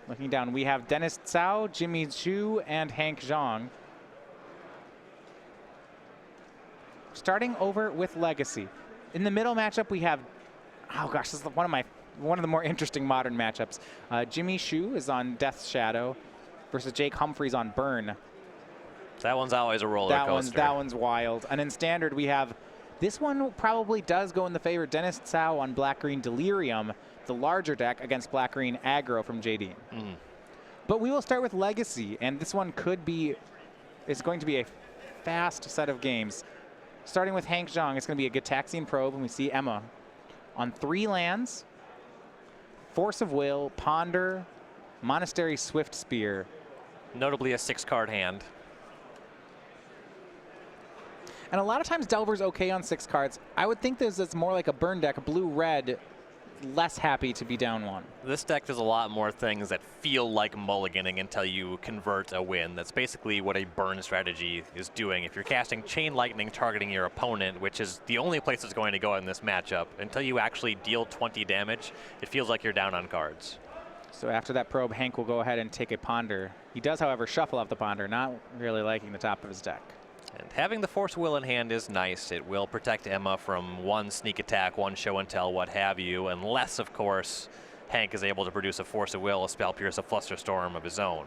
Looking down, we have Dennis Tsao, Jimmy Zhu, and Hank Zhong. Starting over with Legacy. In the middle matchup, we have, oh gosh, this is one of the more interesting modern matchups. Jimmy Zhu is on Death's Shadow versus Jake Humphries on Burn. That one's always a roller coaster. That one's wild. And in Standard, we have, this one probably does go in the favor. Dennis Tsao on Black-Green Delirium, the larger deck against Black-Green Aggro from JD. But we will start with Legacy, and this one is going to be a fast set of games. Starting with Hank Zhong, it's going to be a Gitaxian Probe, and we see Emma on 3 lands, Force of Will, Ponder, Monastery Swift Spear. Notably a 6-card hand. And a lot of times Delver's okay on 6 cards. I would think this is more like a burn deck, blue-red, less happy to be down 1. This deck does a lot more things that feel like mulliganing until you convert a win. That's basically what a burn strategy is doing. If you're casting Chain Lightning targeting your opponent, which is the only place it's going to go in this matchup, until you actually deal 20 damage, it feels like you're down on cards. So after that probe, Hank will go ahead and take a Ponder. He does, however, shuffle off the Ponder, not really liking the top of his deck. And having the Force of Will in hand is nice. It will protect Emma from 1 sneak attack, 1 show and tell, what have you, unless, of course, Hank is able to produce a Force of Will, a Spell Pierce, a Flusterstorm of his own.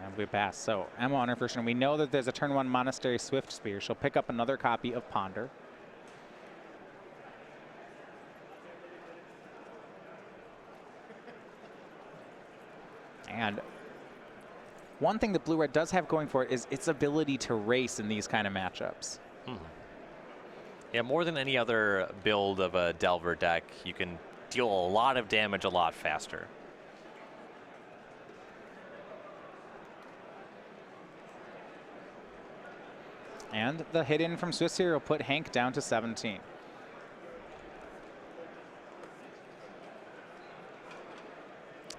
And we pass. So Emma on her first turn. We know that there's a turn 1 Monastery Swift Spear. She'll pick up another copy of Ponder. And one thing that Blue-Red does have going for it is its ability to race in these kind of matchups. Yeah, more than any other build of a Delver deck, you can deal a lot of damage a lot faster. And the hit-in from Swiss here will put Hank down to 17.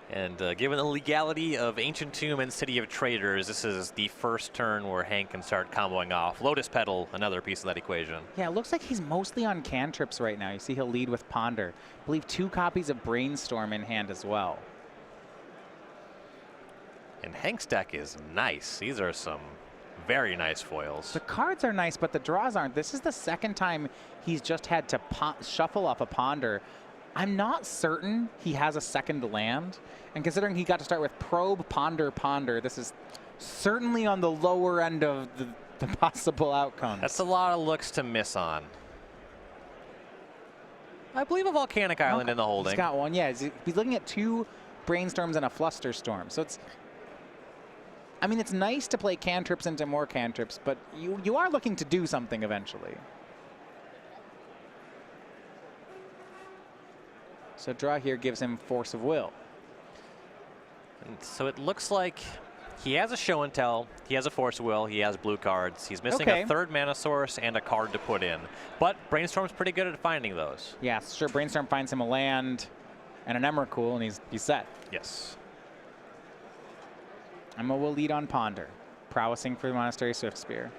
And given the legality of Ancient Tomb and City of Traders, this is the first turn where Hank can start comboing off. Lotus Petal, another piece of that equation. Yeah, it looks like he's mostly on cantrips right now. You see he'll lead with Ponder. I believe 2 copies of Brainstorm in hand as well. And Hank's deck is nice. These are some very nice foils. The cards are nice, but the draws aren't. This is the second time he's just had to shuffle off a Ponder. I'm not certain he has a second land. And considering he got to start with Probe, Ponder, Ponder, this is certainly on the lower end of the possible outcomes. That's a lot of looks to miss on. I believe a Volcanic Island in the holding. He's got one, yeah. He's looking at 2 Brainstorms and a Flusterstorm. So it's, I mean, it's nice to play cantrips into more cantrips, but you are looking to do something eventually. So draw here gives him Force of Will. And so it looks like he has a show and tell, he has a Force of Will, he has blue cards. He's missing a 3rd mana source and a card to put in. But Brainstorm's pretty good at finding those. Yeah, sure. Brainstorm finds him a land and an Emrakul, and he's set. Yes. Emma will lead on Ponder, prowessing for the Monastery Swift Spear.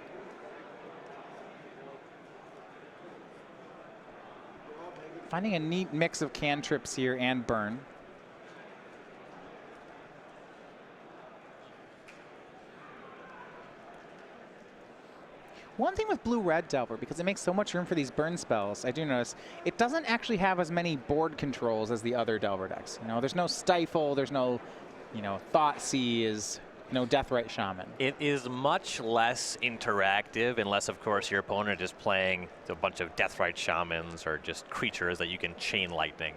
Finding a neat mix of cantrips here and burn. One thing with Blue-Red Delver, because it makes so much room for these burn spells, I do notice, it doesn't actually have as many board controls as the other Delver decks. You know, there's no Stifle, there's no, Thoughtseize, no Deathrite Shaman. It is much less interactive unless, of course, your opponent is playing a bunch of Deathrite Shamans or just creatures that you can Chain Lightning.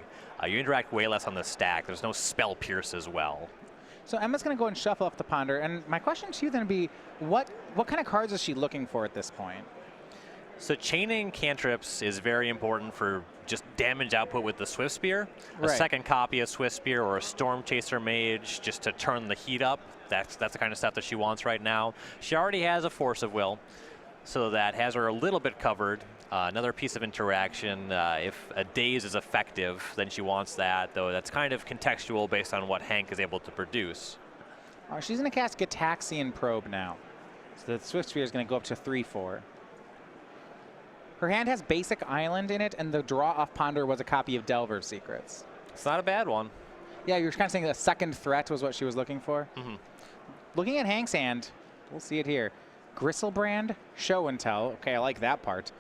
You interact way less on the stack. There's no Spell Pierce as well. So Emma's going to go and shuffle off the Ponder. And my question to you then would be, what kind of cards is she looking for at this point? So chaining cantrips is very important for just damage output with the Swift Spear. A second copy of Swift Spear or a Storm Chaser Mage just to turn the heat up. That's the kind of stuff that she wants right now. She already has a Force of Will, so that has her a little bit covered. Another piece of interaction, if a Daze is effective, then she wants that, though that's kind of contextual based on what Hank is able to produce. She's going to cast Gitaxian Probe now. So the Swift Spear is going to go up to 3/4. Her hand has basic island in it, and the draw off ponder was a copy of Delver's Secrets. It's not a bad one. Yeah, you're kind of saying a second threat was what she was looking for. Mm-hmm. Looking at Hank's hand, we'll see it here. Gristlebrand, Show and Tell. Okay, I like that part.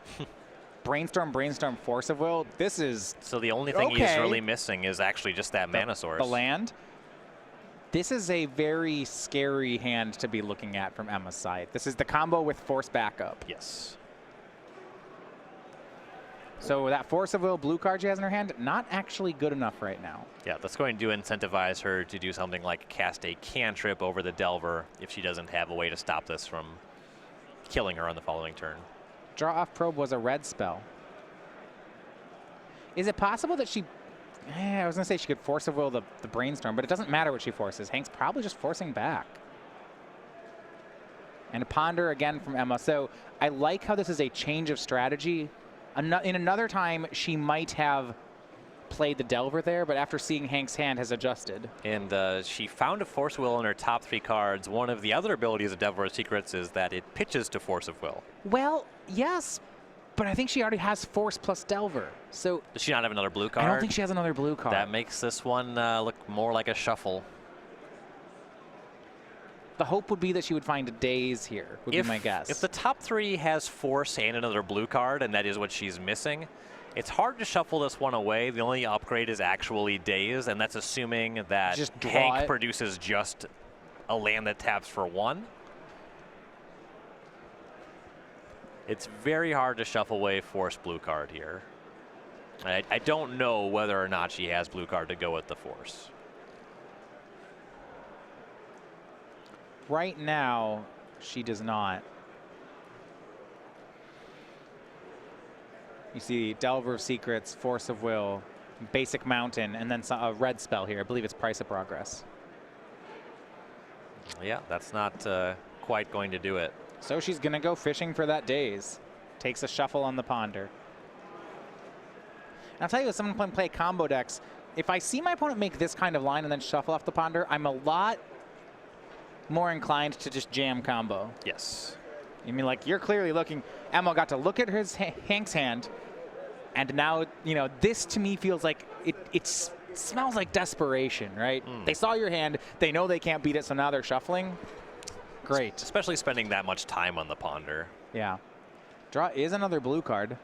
Brainstorm, Force of Will. This is so the only thing he's really missing is actually just that mana source. The land. This is a very scary hand to be looking at from Emma's side. This is the combo with Force backup. Yes. So that Force of Will blue card she has in her hand, not actually good enough right now. Yeah, that's going to incentivize her to do something like cast a cantrip over the Delver if she doesn't have a way to stop this from killing her on the following turn. Draw off probe was a red spell. Is it possible that she... I was going to say she could Force of Will the Brainstorm, but it doesn't matter what she forces. Hank's probably just forcing back. And a Ponder again from Emma. So I like how this is a change of strategy. In another time, she might have played the Delver there, but after seeing Hank's hand has adjusted. And she found a Force of Will in her top 3 cards. One of the other abilities of Delver's Secrets is that it pitches to Force of Will. Well, yes, but I think she already has Force plus Delver. So does she not have another blue card? I don't think she has another blue card. That makes this one look more like a shuffle. The hope would be that she would find a Daze here, would be my guess. If the top 3 has Force and another blue card, and that is what she's missing, it's hard to shuffle this one away. The only upgrade is actually Daze, and that's assuming that Hank produces just a land that taps for 1. It's very hard to shuffle away Force blue card here. I don't know whether or not she has blue card to go with the Force. Right now, she does not. You see Delver of Secrets, Force of Will, Basic Mountain, and then a red spell here. I believe it's Price of Progress. Yeah, that's not quite going to do it. So she's going to go fishing for that Daze. Takes a shuffle on the Ponder. And I'll tell you, if someone can play combo decks, if I see my opponent make this kind of line and then shuffle off the Ponder, I'm a lot more inclined to just jam combo. Yes. I mean, like, you're clearly looking. Emma got to look at Hank's hand, and now, you know, this to me feels like it smells like desperation, right? They saw your hand, they know they can't beat it, so now they're shuffling. Great. Especially spending that much time on the Ponder. Yeah. Draw is another blue card.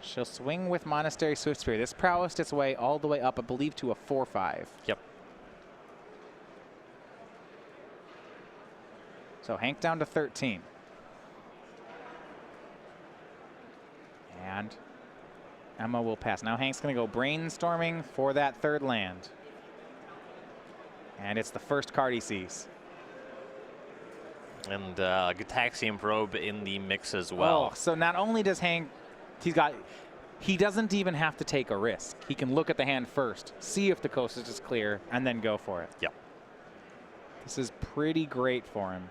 She'll swing with Monastery Swiftspear. This prowessed its way all the way up, I believe, to a 4/5. Yep. So Hank down to 13. And Emma will pass. Now Hank's going to go brainstorming for that third land. And it's the first card he sees. And Gitaxian Probe in the mix as well. Oh, so not only does Hank, he doesn't even have to take a risk. He can look at the hand first, see if the coast is clear, and then go for it. Yep. This is pretty great for him.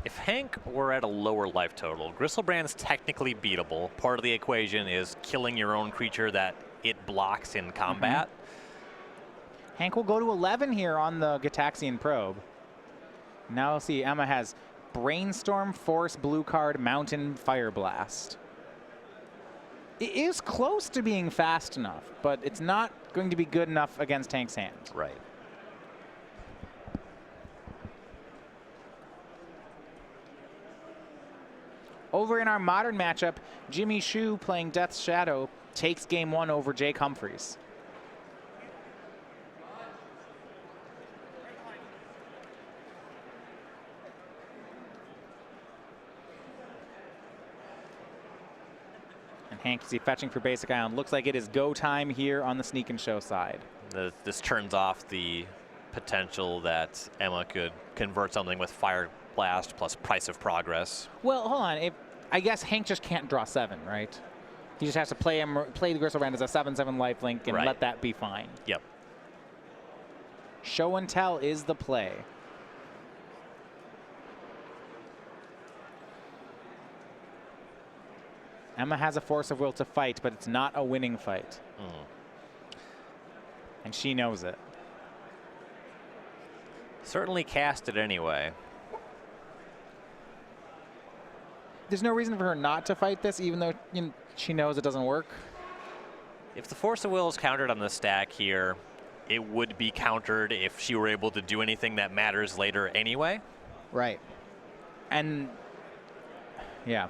If Hank were at a lower life total, Gristlebrand's technically beatable. Part of the equation is killing your own creature that it blocks in combat. Hank will go to 11 here on the Gitaxian Probe. Now we'll see Emma has Brainstorm, Force, blue card, Mountain, Fire Blast. It is close to being fast enough, but it's not going to be good enough against Hank's hand. Right. Over in our modern matchup, Jimmy Shu playing Death's Shadow takes game 1 over Jake Humphries. And Hank, is he fetching for Basic Island? Looks like it is go time here on the Sneak and Show side. This turns off the potential that Emma could convert something with Fire Blast plus Price of Progress. Well, hold on. I guess Hank just can't draw 7, right? He just has to play the Gristlebrand as a 7/7 lifelink and let that be fine. Yep. Show and Tell is the play. Emma has a Force of Will to fight, but it's not a winning fight. And she knows it. Certainly cast it anyway. there's no reason for her not to fight this, even though she knows it doesn't work. If the Force of Will is countered on the stack here, it would be countered if she were able to do anything that matters later anyway. Right. And yeah.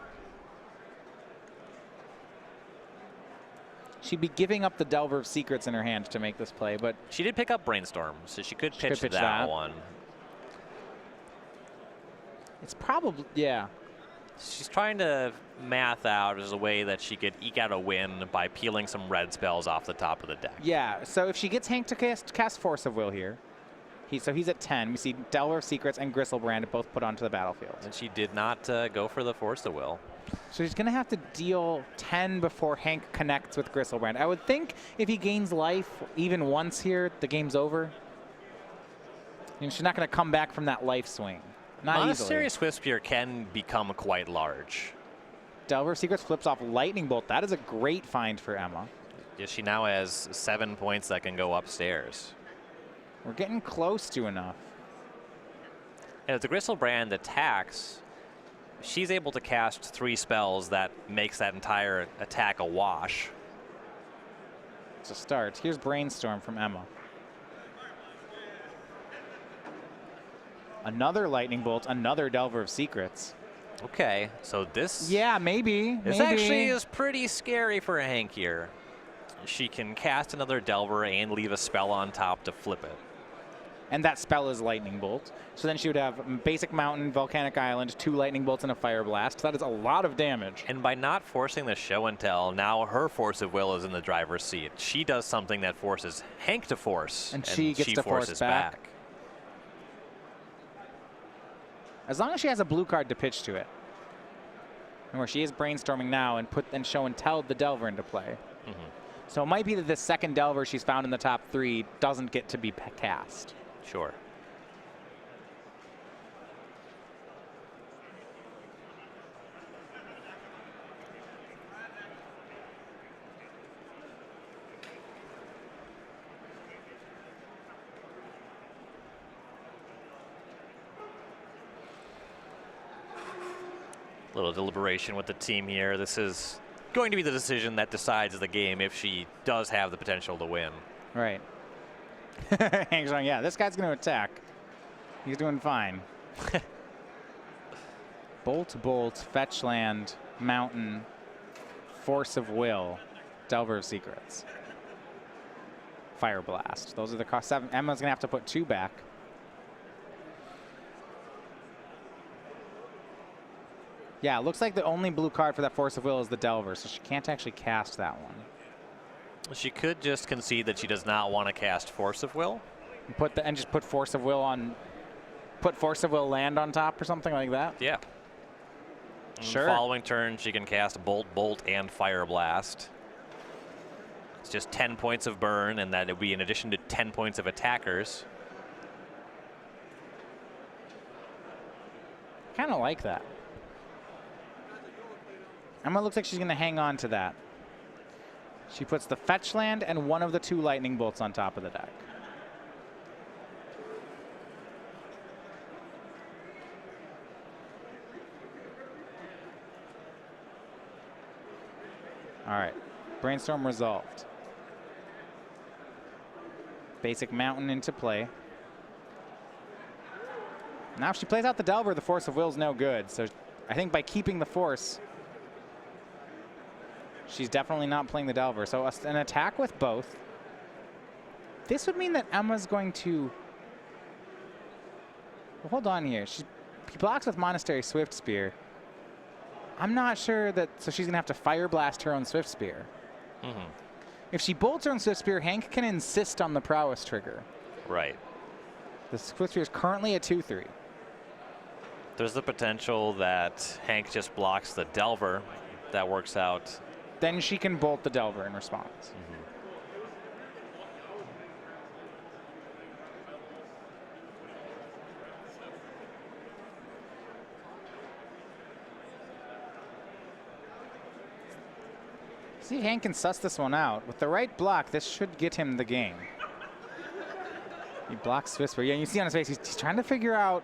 She'd be giving up the Delver of Secrets in her hand to make this play, but she did pick up Brainstorm, so she could pitch that one. It's probably, yeah. She's trying to math out as a way that she could eke out a win by peeling some red spells off the top of the deck. Yeah, so if she gets Hank to cast Force of Will here, so he's at 10. We see Delver of Secrets and Gristlebrand both put onto the battlefield. And she did not go for the Force of Will. So she's going to have to deal 10 before Hank connects with Gristlebrand. I would think if he gains life even once here, the game's over. She's not going to come back from that life swing. Not Monastery easily. Swiftspear can become quite large. Delver of Secrets flips off Lightning Bolt. That is a great find for Emma. Yeah, she now has 7 points that can go upstairs. We're getting close to enough. And if the Gristlebrand attacks, she's able to cast 3 spells that makes that entire attack a wash. It's a start. Here's Brainstorm from Emma. Another Lightning Bolt, another Delver of Secrets. Okay, so this... Yeah, maybe. This actually is pretty scary for Hank here. She can cast another Delver and leave a spell on top to flip it. And that spell is Lightning Bolt. So then she would have Basic Mountain, Volcanic Island, 2 Lightning Bolts, and a Fire Blast. That is a lot of damage. And by not forcing the show and tell, now her Force of Will is in the driver's seat. She does something that forces Hank to force, and she gets to force back. As long as she has a blue card to pitch to it. And where she is brainstorming now and put and show and tell the Delver into play. So it might be that the second Delver she's found in the top 3 doesn't get to be cast. Sure. Little deliberation with the team here. This is going to be the decision that decides the game if she does have the potential to win. Right. Hangs on. Yeah, this guy's going to attack. He's doing fine. Bolt, Bolt, Fetch Land, Mountain, Force of Will, Delver of Secrets, Fire Blast. Those are the cost 7. Emma's going to have to put 2 back. Yeah, it looks like the only blue card for that Force of Will is the Delver, so she can't actually cast that one. She could just concede that she does not want to cast Force of Will. And just put Force of Will on, put Force of Will land on top or something like that? Yeah. Sure. Following turn, she can cast Bolt, Bolt, and Fire Blast. It's just 10 points of burn, and that would be in addition to 10 points of attackers. Kind of like that. Emma looks like she's going to hang on to that. She puts the Fetch Land and one of the 2 Lightning Bolts on top of the deck. All right. Brainstorm resolved. Basic Mountain into play. Now if she plays out the Delver, the Force of Will is no good. So I think by keeping the Force, she's definitely not playing the Delver. So an attack with both. This would mean that Emma's going to... Well, hold on here. She blocks with Monastery Swiftspear. I'm not sure that... So she's going to have to Fire Blast her own Swiftspear. If she bolts her own Swiftspear, Hank can insist on the Prowess trigger. Right. The Swiftspear is currently a 2/3. There's the potential that Hank just blocks the Delver. That works out. Then she can bolt the Delver in response. See if Hank can suss this one out. With the right block, this should get him the game. He blocks Swiftspear. Yeah, you see on his face, he's trying to figure out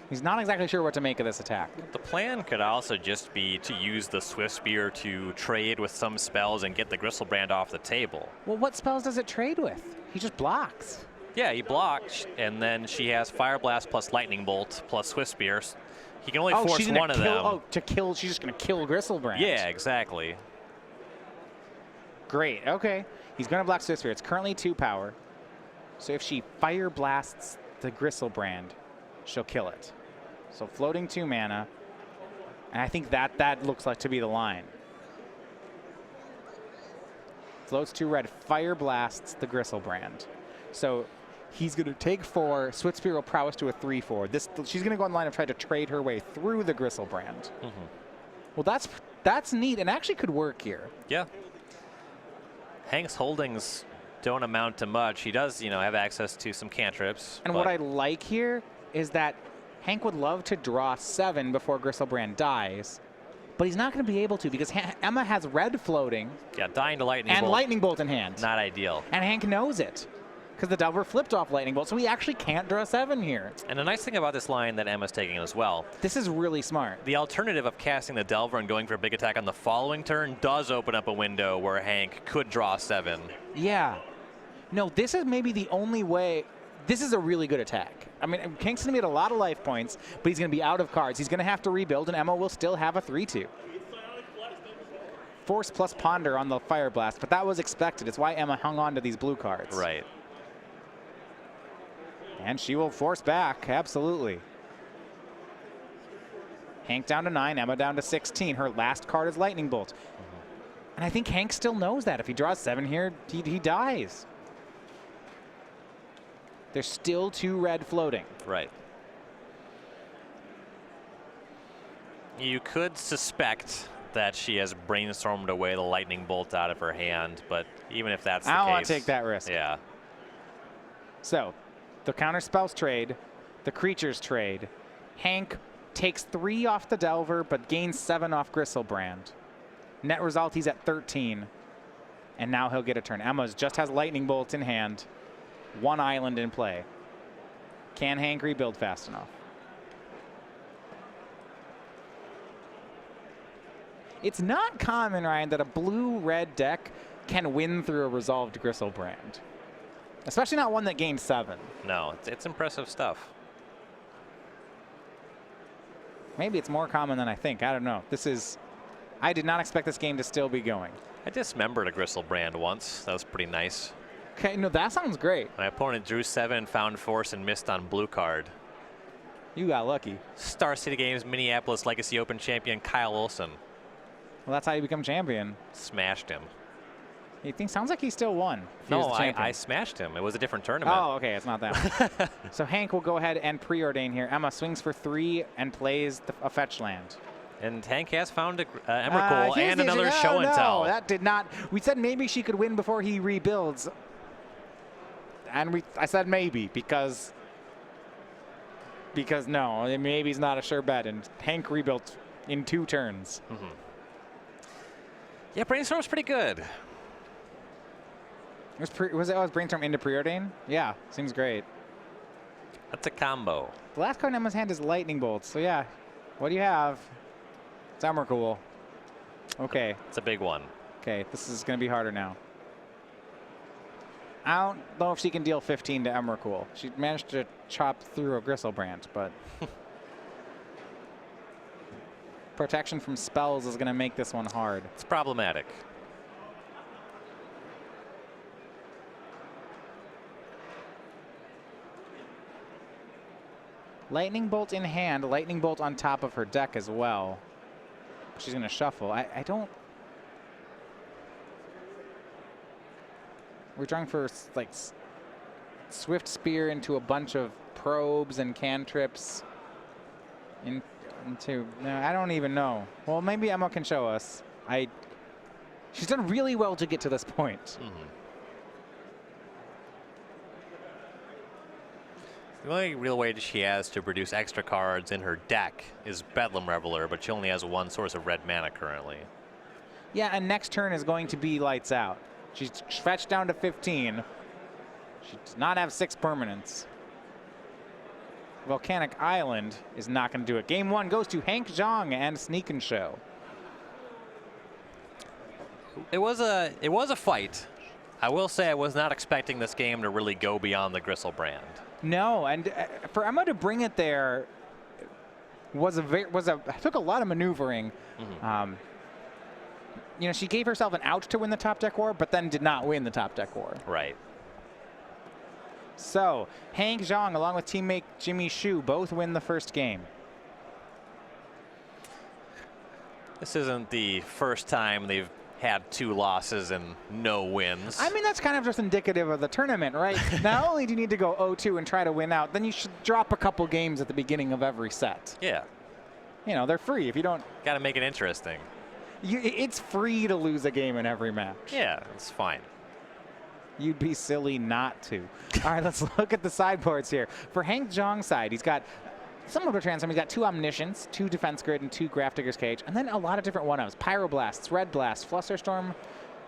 He's not exactly sure what to make of this attack. The plan could also just be to use the Swift Spear to trade with some spells and get the Gristlebrand off the table. Well, what spells does it trade with? He just blocks. Yeah, he blocks, and then she has Fire Blast plus Lightning Bolt plus Swift Spear. He can only force one of them. Oh, to kill, she's just going to kill Gristlebrand. Yeah, exactly. Great, okay. He's going to block Swift Spear. It's currently 2 power. So if she Fire Blasts the Gristlebrand, she'll kill it. So floating 2 mana. And I think that looks like to be the line. Floats 2 red, Fire Blasts the Gristlebrand. So he's going to take 4. Swift Spear will prowess to a 3/4. She's going to go on the line and try to trade her way through the Gristlebrand. Well, that's neat and actually could work here. Yeah. Hank's holdings don't amount to much. He does, have access to some cantrips. And what I like here is that Hank would love to draw 7 before Gristlebrand dies, but he's not going to be able to because Emma has red floating. Yeah, dying to Lightning Bolt. And Lightning Bolt in hand. Not ideal. And Hank knows it because the Delver flipped off Lightning Bolt, so he actually can't draw 7 here. And the nice thing about this line that Emma's taking as well. This is really smart. The alternative of casting the Delver and going for a big attack on the following turn does open up a window where Hank could draw 7. Yeah. No, this is maybe the only way. This is a really good attack. I mean, Hank's going to get a lot of life points, but he's going to be out of cards. He's going to have to rebuild, and Emma will still have a 3/2. Force plus Ponder on the Fire Blast, but that was expected. It's why Emma hung on to these blue cards. Right. And she will force back, absolutely. Hank down to 9, Emma down to 16. Her last card is Lightning Bolt. And I think Hank still knows that. If he draws 7 here, he dies. There's still 2 red floating. Right. You could suspect that she has brainstormed away the Lightning Bolt out of her hand, but even if that's the case. I don't want to take that risk. Yeah. So, the counter spells trade, the creatures trade. Hank takes 3 off the Delver, but gains 7 off Gristlebrand. Net result, he's at 13. And now he'll get a turn. Emma's just has Lightning Bolt in hand. 1 island in play. Can Hank rebuild fast enough? It's not common, Ryan, that a blue-red deck can win through a resolved Gristlebrand. Especially not one that gains 7. No, it's impressive stuff. Maybe it's more common than I think. I don't know. I did not expect this game to still be going. I dismembered a Gristlebrand once. That was pretty nice. Okay, no, that sounds great. My opponent drew 7, found Force, and missed on blue card. You got lucky. Star City Games Minneapolis Legacy Open champion Kyle Olson. Well, that's how you become champion. Smashed him. Sounds like he still won. No, I smashed him. It was a different tournament. Oh, okay, it's not that one. So Hank will go ahead and preordain here. Emma swings for 3 and plays a fetch land. And Hank has found Emrakul and another show and tell. No, that did not. We said maybe she could win before he rebuilds. And I said maybe because no, maybe's not a sure bet. And Hank rebuilt in 2 turns. Yeah, Brainstorm's pretty good. Was it Brainstorm into preordain? Yeah, seems great. That's a combo. The last card in Emma's hand is Lightning Bolt. So yeah, what do you have? It's Emrakul. Okay. It's a big one. Okay, this is going to be harder now. I don't know if she can deal 15 to Emrakul. She managed to chop through a Gristlebrand, but protection from spells is going to make this one hard. It's problematic. Lightning Bolt in hand, Lightning Bolt on top of her deck as well. She's going to shuffle. I don't... We're trying for like Swift Spear into a bunch of probes and cantrips. No, I don't even know. Well, maybe Emma can show us. She's done really well to get to this point. The only real way she has to produce extra cards in her deck is Bedlam Reveler, but she only has 1 source of red mana currently. Yeah, and next turn is going to be Lights Out. She's fetched down to 15. She does not have 6 permanents. Volcanic Island is not going to do it. Game 1 goes to Hank Zhong and Sneak and Show. It was a fight. I will say I was not expecting this game to really go beyond the Gristle brand. No, and for Emma to bring it there took a lot of maneuvering. You know, she gave herself an out to win the top deck war, but then did not win the top deck war. Right. So Hank Zhong, along with teammate Jimmy Xu, both win the first game. This isn't the first time they've had 2 losses and no wins. I mean, that's kind of just indicative of the tournament, right? Not only do you need to go 0-2 and try to win out, then you should drop a couple games at the beginning of every set. Yeah. You know, they're free. If you don't... Got to make it interesting. It's free to lose a game in every match. Yeah, it's fine. You'd be silly not to. All right, let's look at the sideboards here. For Hank Zhong's side, he's got some of the transform. He's got 2 Omniscience, 2 Defense Grid, and 2 Graph Digger's Cage, and then a lot of different one-ups. Pyroblasts, Red Blast, Flusterstorm,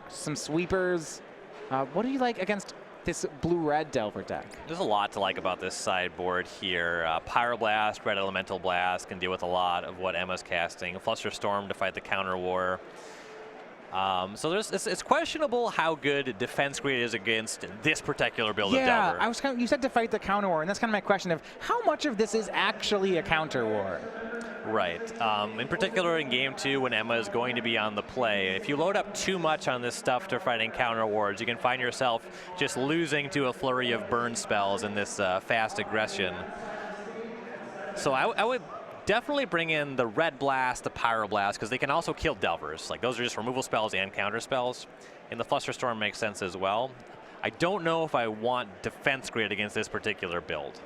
some Sweepers. What do you like against this blue-red Delver deck? There's a lot to like about this sideboard here. Pyroblast, Red Elemental Blast can deal with a lot of what Emma's casting. Flusterstorm to fight the counter war. So it's questionable how good Defense Grid is against this particular build of Delver. Yeah, you said to fight the counter war, and that's kind of my question of how much of this is actually a counter war? Right. In particular in Game 2 when Emma is going to be on the play, if you load up too much on this stuff to fighting counter wars, you can find yourself just losing to a flurry of burn spells in this fast aggression. So I would definitely bring in the Red Blast, the Pyroblast, because they can also kill Delvers. Like, those are just removal spells and counter spells. And the Flusterstorm makes sense as well. I don't know if I want Defense Grid against this particular build.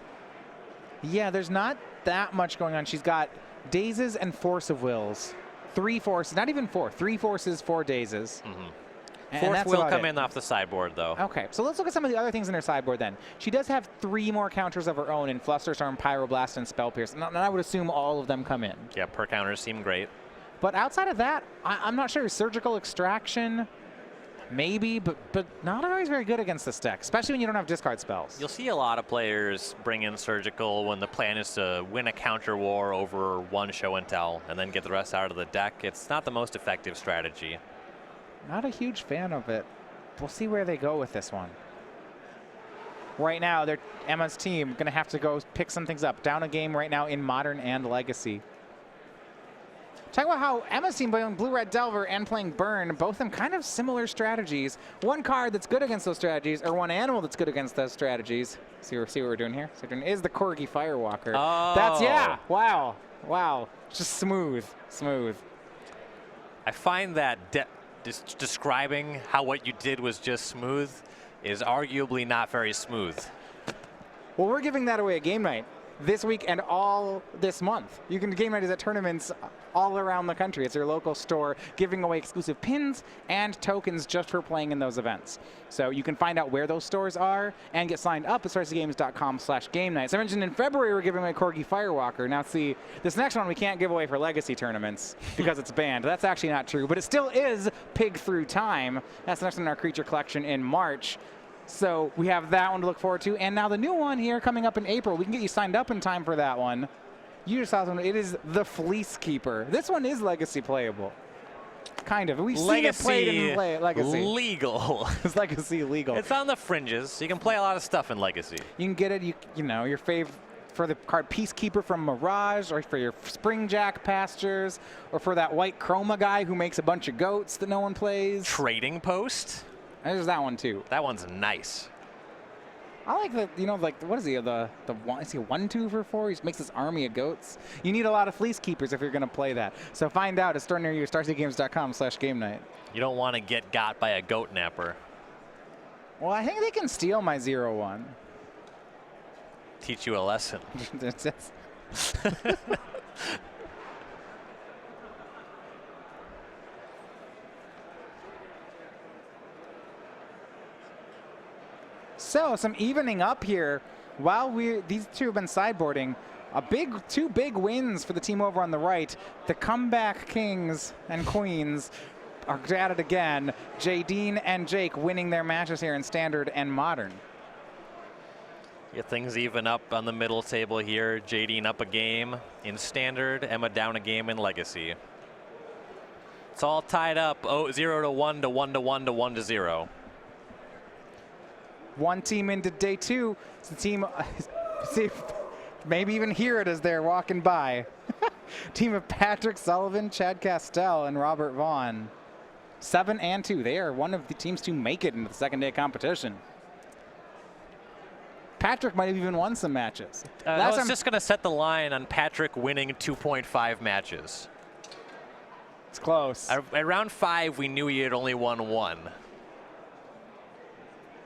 Yeah, there's not that much going on. She's got Dazes and Force of Wills. 3 forces, not even 4. 3 forces, 4 Dazes. Fourth will come in off the sideboard, though. Okay, so let's look at some of the other things in her sideboard then. She does have 3 more counters of her own in Flusterstorm, Pyroblast, and Spell Pierce. And I would assume all of them come in. Yeah, per counters seem great. But outside of that, I'm not sure. Surgical Extraction, maybe, but not always very good against this deck, especially when you don't have discard spells. You'll see a lot of players bring in Surgical when the plan is to win a counter war over 1 show and tell and then get the rest out of the deck. It's not the most effective strategy. Not a huge fan of it. We'll see where they go with this one. Right now, Emma's team going to have to go pick some things up. Down a game right now in Modern and Legacy. Talk about how Emma's team playing Blue-Red Delver and playing Burn, both of them kind of similar strategies. One card that's good against those strategies, or one animal that's good against those strategies. See what we're doing here? So is the Corgi Firewalker. Oh. Yeah. Wow. Just smooth. I find that describing how what you did was just smooth is arguably not very smooth. Well, we're giving that away at game night this week and all this month. You can game night is at tournaments all around the country. It's your local store giving away exclusive pins and tokens just for playing in those events. So you can find out where those stores are and get signed up at StarCityGames.com/game night. So I mentioned in February we're giving away Corgi Firewalker. Now see, this next one we can't give away for Legacy tournaments because it's banned. That's actually not true, but it still is Pig Through Time. That's the next one in our creature collection in March. So we have that one to look forward to. And now the new one here coming up in April. We can get you signed up in time for that one. You just saw something. It is the Fleece Keeper. This one is Legacy playable. Kind of. We've seen it played in Legacy. Legal. It's Legacy legal. It's on the fringes. You can play a lot of stuff in Legacy. You can get it, you know, your fave for the card Peacekeeper from Mirage, or for your Springjack Pastures, or for that white Chroma guy who makes a bunch of goats that no one plays. Trading Post. There's that one too. That one's nice. I like the, you know, like, what is he, the one, is he a 1/2 for 4? He makes this army of goats. You need a lot of Fleece Keepers if you're going to play that. So find out at store near you, StarCityGames.com/game night. You don't want to get got by a goat napper. Well, I think they can steal my 0/1. Teach you a lesson. So some evening up here while these two have been sideboarding. Two big wins for the team over on the right. The comeback kings and queens are at it again. Jadine and Jake winning their matches here in Standard and Modern. Get things even up on the middle table here. Jadine up a game in Standard, Emma down a game in Legacy. It's all tied up. 0 to 1 to 1 to 1 to 1 to 0. One team into day 2. It's the team, see, maybe even hear it as they're walking by. Team of Patrick Sullivan, Chad Castell, and Robert Vaughn. 7 and 2. They are one of the teams to make it into the second day competition. Patrick might have even won some matches. I was just going to set the line on Patrick winning 2.5 matches. It's close. At round 5, we knew he had only won 1.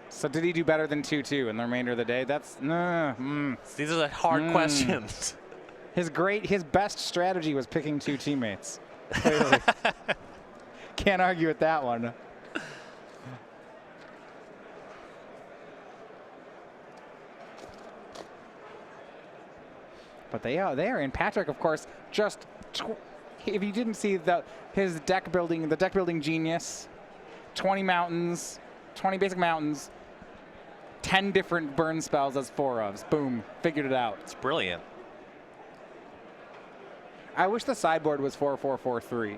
So did he do better than 2-2 in the remainder of the day? That's These are the hard questions. His best strategy was picking 2 teammates. Clearly. Can't argue with that one. But they are. And Patrick, of course, just if you didn't see his the deck building genius, 20 mountains, 20 basic mountains, 10 different burn spells as 4-ofs. Boom, figured it out. It's brilliant. I wish the sideboard was 4-4-4-3.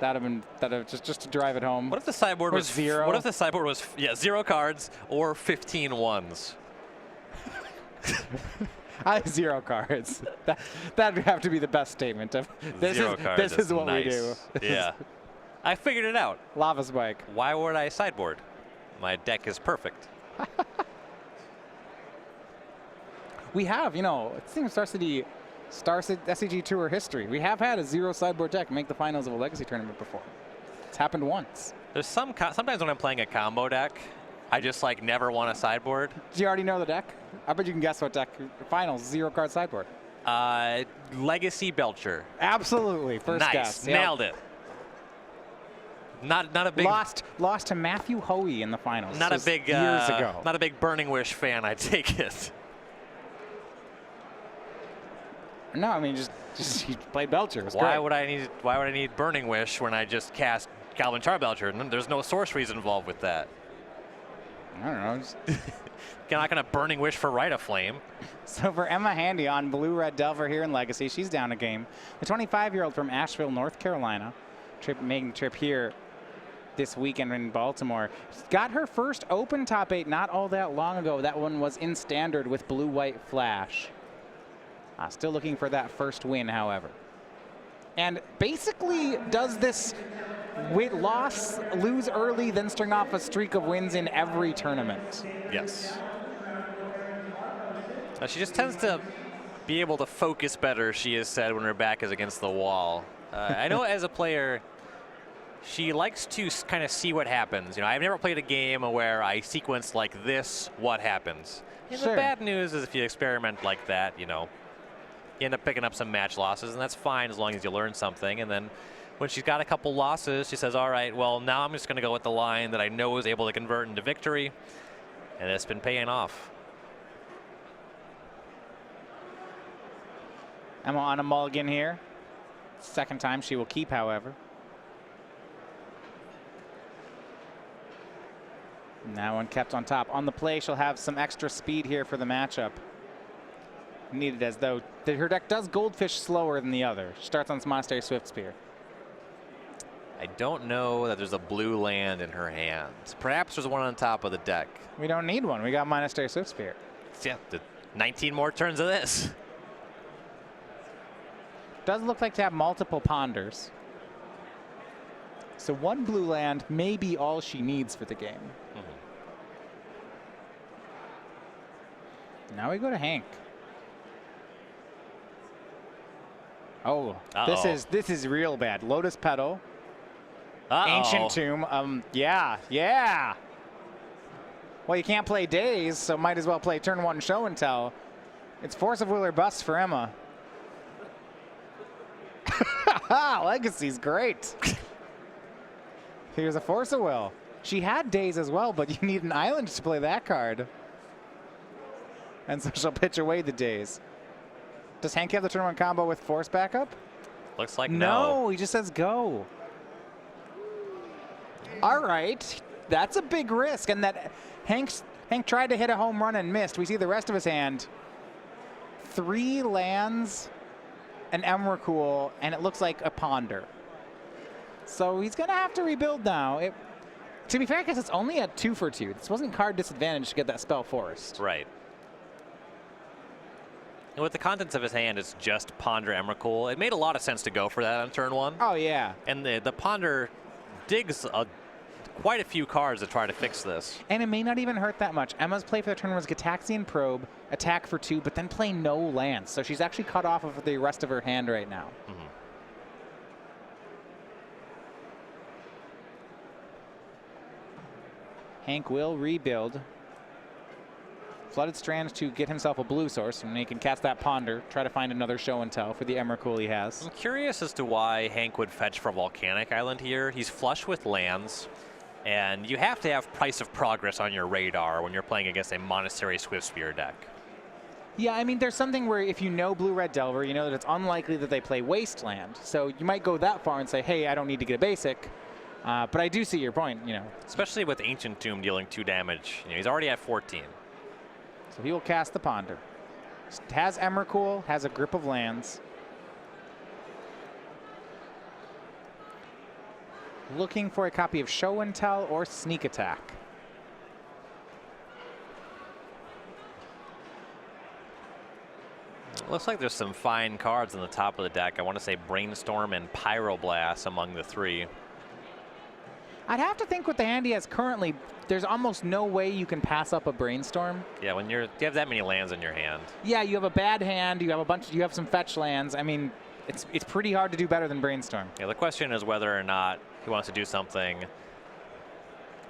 That'd have just to drive it home. What if the sideboard was 0? What if the sideboard was 0 cards or 15 ones? 0 cards. That'd have to be the best statement of this. This is what we do. Yeah, I figured it out. Lava Spike. Why would I sideboard? My deck is perfect. We have, it's in Star City SCG Tour history. We have had a 0 sideboard deck make the finals of a Legacy tournament before. It's happened once. There's sometimes when I'm playing a combo deck, I just never want a sideboard. Do you already know the deck? I bet you can guess what deck. Finals, 0 card sideboard. Legacy Belcher. Absolutely, first guess. Nice, nailed it. Not a big lost to Matthew Hoey in the finals. Not a big years ago. Not a big Burning Wish fan, I take it. No, I mean just he played Belcher. It was why great. would I need Burning Wish when I just cast Calvin Charbelcher? There's no sorceries involved with that. I don't know. You're not going to Burning Wish for Rite of Flame. So for Emma Handy on Blue-Red Delver here in Legacy, she's down a game. The 25-year-old from Asheville, North Carolina, making a trip here this weekend in Baltimore. Got her first open top 8 not all that long ago. That one was in Standard with Blue-White Flash. Still looking for that first win, however. And basically does this lose early, then string off a streak of wins in every tournament. Yes. She just tends to be able to focus better, she has said, when her back is against the wall. I know as a player, she likes to kind of see what happens. I've never played a game where I sequence like this, what happens. And Sure. The bad news is if you experiment like that, you end up picking up some match losses, and that's fine as long as you learn something. And then when she's got a couple losses, she says, all right, well, now I'm just going to go with the line that I know is able to convert into victory, and it's been paying off. Emma on a mulligan here. Second time she will keep, however. And that one kept on top. On the play, she'll have some extra speed here for the matchup. Needed as though her deck does Goldfish slower than the other. She starts on Monastery Swift Spear. I don't know that there's a blue land in her hands. Perhaps there's one on top of the deck. We don't need one. We got Monastery Swift Spear. Yeah, 19 more turns of this. Does look like to have multiple ponders. So one blue land may be all she needs for the game. Now we go to Hank. Oh, this is real bad. Lotus Petal. Ancient Tomb. Yeah. Well, you can't play Days, so might as well play turn 1 Show and Tell. It's Force of Will or Bust for Emma. Legacy's great. Here's a Force of Will. She had Days as well, but you need an island to play that card. And so she'll pitch away the Days. Does Hank have the turn 1 combo with Force backup? Looks like no. He just says go. All right. That's a big risk. And that Hank's Hank tried to hit a home run and missed. We see the rest of his hand. 3 lands, an Emrakul, and it looks like a Ponder. So he's going to have to rebuild now. To be fair, I guess it's only a 2 for 2. This wasn't card disadvantage to get that Spell Forest. Right. And with the contents of his hand, it's just Ponder Emrakul. It made a lot of sense to go for that on turn 1. Oh, yeah. And the Ponder digs quite a few cards to try to fix this. And it may not even hurt that much. Emma's play for the turn was Gitaxian Probe, attack for 2, but then play no lands. So she's actually cut off of the rest of her hand right now. Mm-hmm. Hank will rebuild. Flooded Strands to get himself a blue source, and he can cast that Ponder, try to find another show and tell for the Emrakul he has. I'm curious as to why Hank would fetch for Volcanic Island here. He's flush with lands, and you have to have Price of Progress on your radar when you're playing against a Monastery Swiftspear deck. Yeah, I mean, there's something where if you know Blue-Red Delver, you know that it's unlikely that they play Wasteland. So you might go that far and say, hey, I don't need to get a basic. But I do see your point, you know. Especially with Ancient Tomb dealing 2 damage. You know, he's already at 14. So he will cast the Ponder. Has Emrakul, has a grip of lands. Looking for a copy of Show and Tell or Sneak Attack. Looks like there's some fine cards on the top of the deck. I want to say Brainstorm and Pyroblast among the 3. I'd have to think with the hand he has currently, there's almost no way you can pass up a Brainstorm. Yeah, when you have that many lands in your hand. Yeah, you have a bad hand, you have some fetch lands. I mean, it's pretty hard to do better than Brainstorm. Yeah, the question is whether or not he wants to do something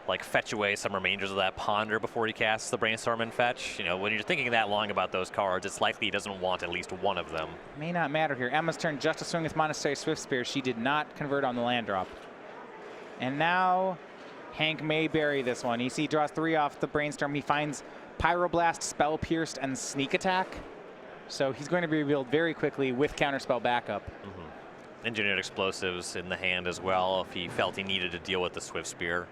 like fetch away some remainders of that Ponder before he casts the Brainstorm and fetch. You know, when you're thinking that long about those cards, it's likely he doesn't want at least one of them. May not matter here. Emma's turn just to swing with Monastery Swiftspear. She did not convert on the land drop. And now Hank may bury this one. You see he draws 3 off the Brainstorm. He finds Pyroblast, Spell Pierced, and Sneak Attack. So he's going to be revealed very quickly with Counterspell backup. Mm-hmm. Engineered Explosives in the hand as well if he felt he needed to deal with the Swiftspear.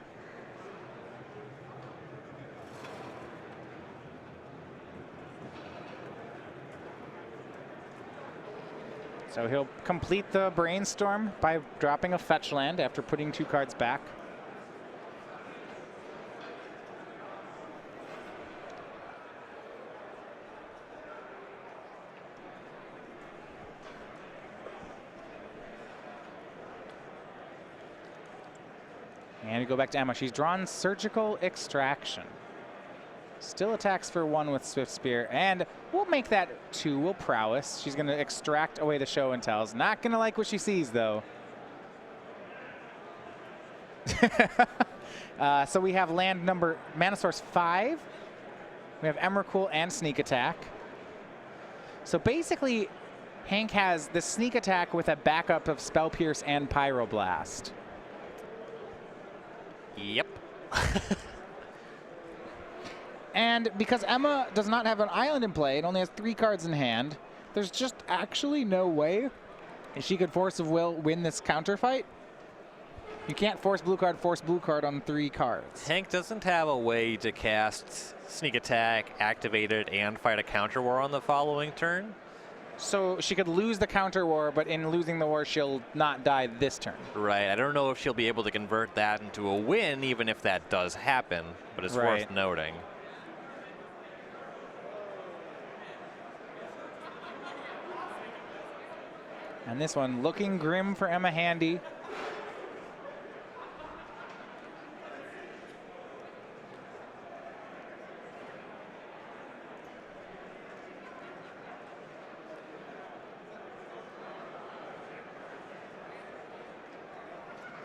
So he'll complete the Brainstorm by dropping a fetch land after putting 2 cards back. And we go back to Emma. She's drawn Surgical Extraction. Still attacks for 1 with Swiftspear, and we'll make that 2. We'll Prowess. She's going to extract away the Show and Tells. Not going to like what she sees, though. So we have land number Mana Source 5. We have Emrakul and Sneak Attack. So basically, Hank has the Sneak Attack with a backup of Spell Pierce and Pyroblast. Yep. And because Emma does not have an island in play, it only has 3 cards in hand, there's just actually no way she could Force of Will win this counter fight. You can't force blue card on 3 cards. Hank doesn't have a way to cast Sneak Attack, activate it, and fight a counter war on the following turn. So she could lose the counter war, but in losing the war, she'll not die this turn. Right. I don't know if she'll be able to convert that into a win, even if that does happen, but it's worth noting. And this one looking grim for Emma Handy.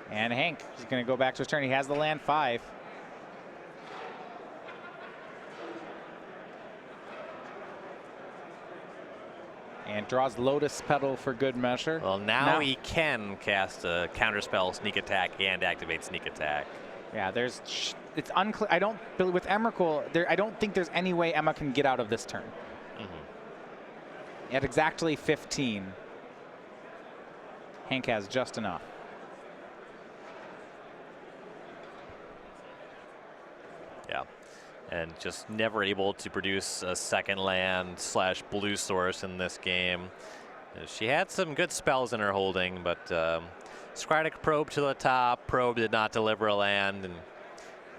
And Hank is going to go back to his turn. He has the land 5. And draws Lotus Petal for good measure. Well, now he can cast a Counterspell, Sneak Attack, and activate Sneak Attack. Yeah, it's unclear. I don't, with Emrakul, I don't think there's any way Emma can get out of this turn. Mm-hmm. At exactly 15, Hank has just enough. Yeah. and just never able to produce a second land / blue source in this game. She had some good spells in her holding, but Skrytic Probe to the top. Probe did not deliver a land, and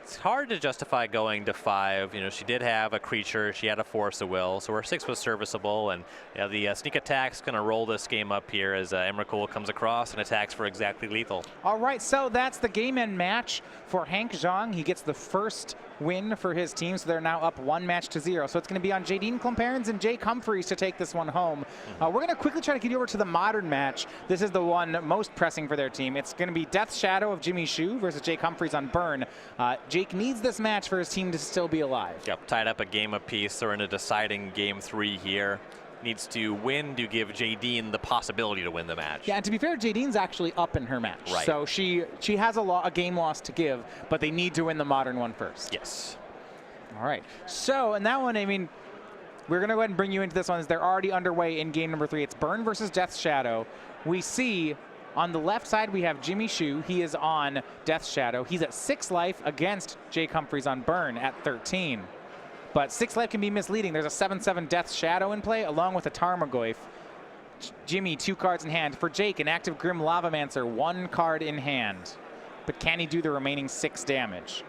it's hard to justify going to 5. You know, she did have a creature. She had a Force of Will, so her 6 was serviceable. And the sneak attack's going to roll this game up here as Emrakul comes across and attacks for exactly lethal. All right, so that's the game-end match for Hank Zhong. He gets the first win for his team, so they're now up 1-0. So it's going to be on Jadine Klomparens and Jake Humphries to take this one home. We're going to quickly try to get you over to the modern match. This is the one most pressing for their team. It's going to be Death Shadow of Jimmy Xu versus Jake Humphries on Burn. Jake needs this match for his team to still be alive. Yep, tied up a game apiece. They're in a deciding game 3 here. Needs to win to give Jadine the possibility to win the match. Yeah, and to be fair, Jadine's actually up in her match. Right. So she has a game loss to give, but they need to win the modern one first. Yes. All right. So in that one, I mean, we're going to go ahead and bring you into this one as they're already underway in game number 3. It's Burn versus Death Shadow. We see on the left side, we have Jimmy Xu. He is on Death Shadow. He's at 6 life against Jake Humphries on Burn at 13. But 6 life can be misleading. There's a 7/7 Death Shadow in play along with a Tarmogoyf. Jimmy, 2 cards in hand. For Jake, an active Grim Lavamancer, 1 card in hand. But can he do the remaining 6 damage?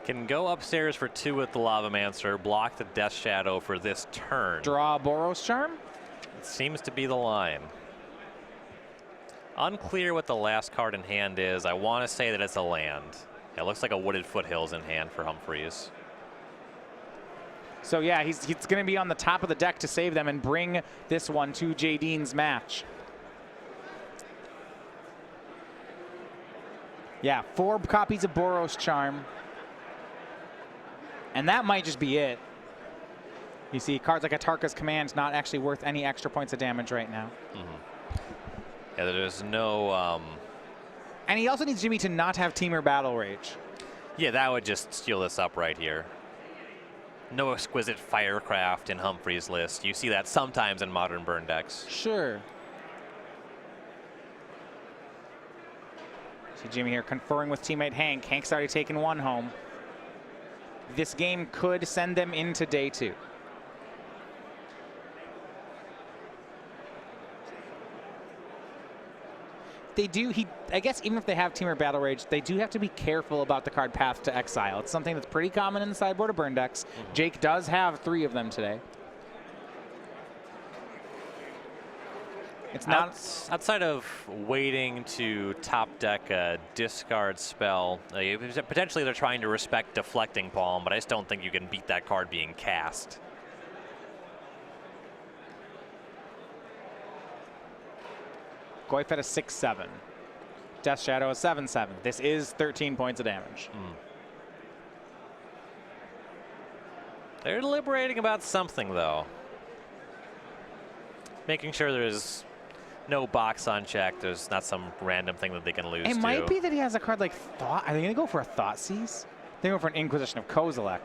Can go upstairs for 2 with the Lavamancer, block the Death Shadow for this turn. Draw Boros Charm? It seems to be the line. Unclear what the last card in hand is. I want to say that it's a land. It looks like a Wooded Foothills in hand for Humphries. So yeah, he's going to be on the top of the deck to save them and bring this one to Jadine's match. Yeah, 4 copies of Boros Charm. And that might just be it. You see cards like Atarka's Command not actually worth any extra points of damage right now. Yeah, there's no... And he also needs Jimmy to not have Temur Battle Rage. Yeah, that would just steal this up right here. No Exquisite Firecraft in Humphries' list. You see that sometimes in modern Burn decks. Sure. See Jimmy here conferring with teammate Hank. Hank's already taken 1 home. This game could send them into day 2. They do, I guess even if they have Temur Battle Rage, they do have to be careful about the card Path to Exile. It's something that's pretty common in the sideboard of Burn decks. Jake does have 3 of them today. It's not outside of waiting to top deck a discard spell. Potentially they're trying to respect Deflecting Palm, but I just don't think you can beat that card being cast. Goyf at a 6/7. Death Shadow a 7/7. This is 13 points of damage. They're deliberating about something, though. Making sure there's no box on check. There's not some random thing that they can lose to. It might be that he has a card like Thought. Are they going to go for a Thoughtseize? They go for an Inquisition of Kozilek.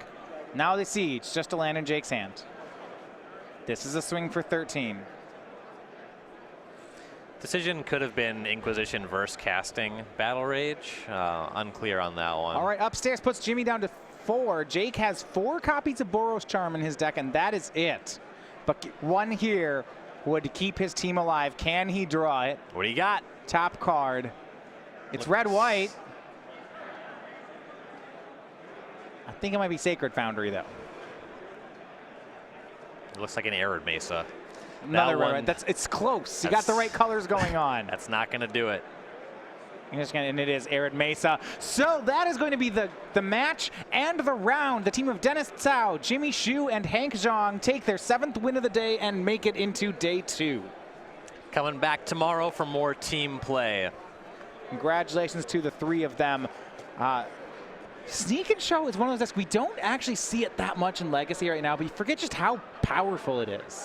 Now they siege, just a land in Jake's hand. This is a swing for 13. Decision could have been Inquisition versus casting Battle Rage. Unclear on that one. All right, upstairs puts Jimmy down to 4. Jake has 4 copies of Boros Charm in his deck, and that is it. But 1 here would keep his team alive. Can he draw it? What do you got? Top card. It's red-white. I think it might be Sacred Foundry, though. It looks like an Arid Mesa. Another one. It's close. You got the right colors going on. That's not going to do it. And it is Arid Mesa. So that is going to be the match and the round. The team of Dennis Tsao, Jimmy Xu, and Hank Zhong take their 7th win of the day and make it into day 2. Coming back tomorrow for more team play. Congratulations to the 3 of them. Sneak and Show is one of those decks we don't actually see it that much in Legacy right now, but you forget just how powerful it is.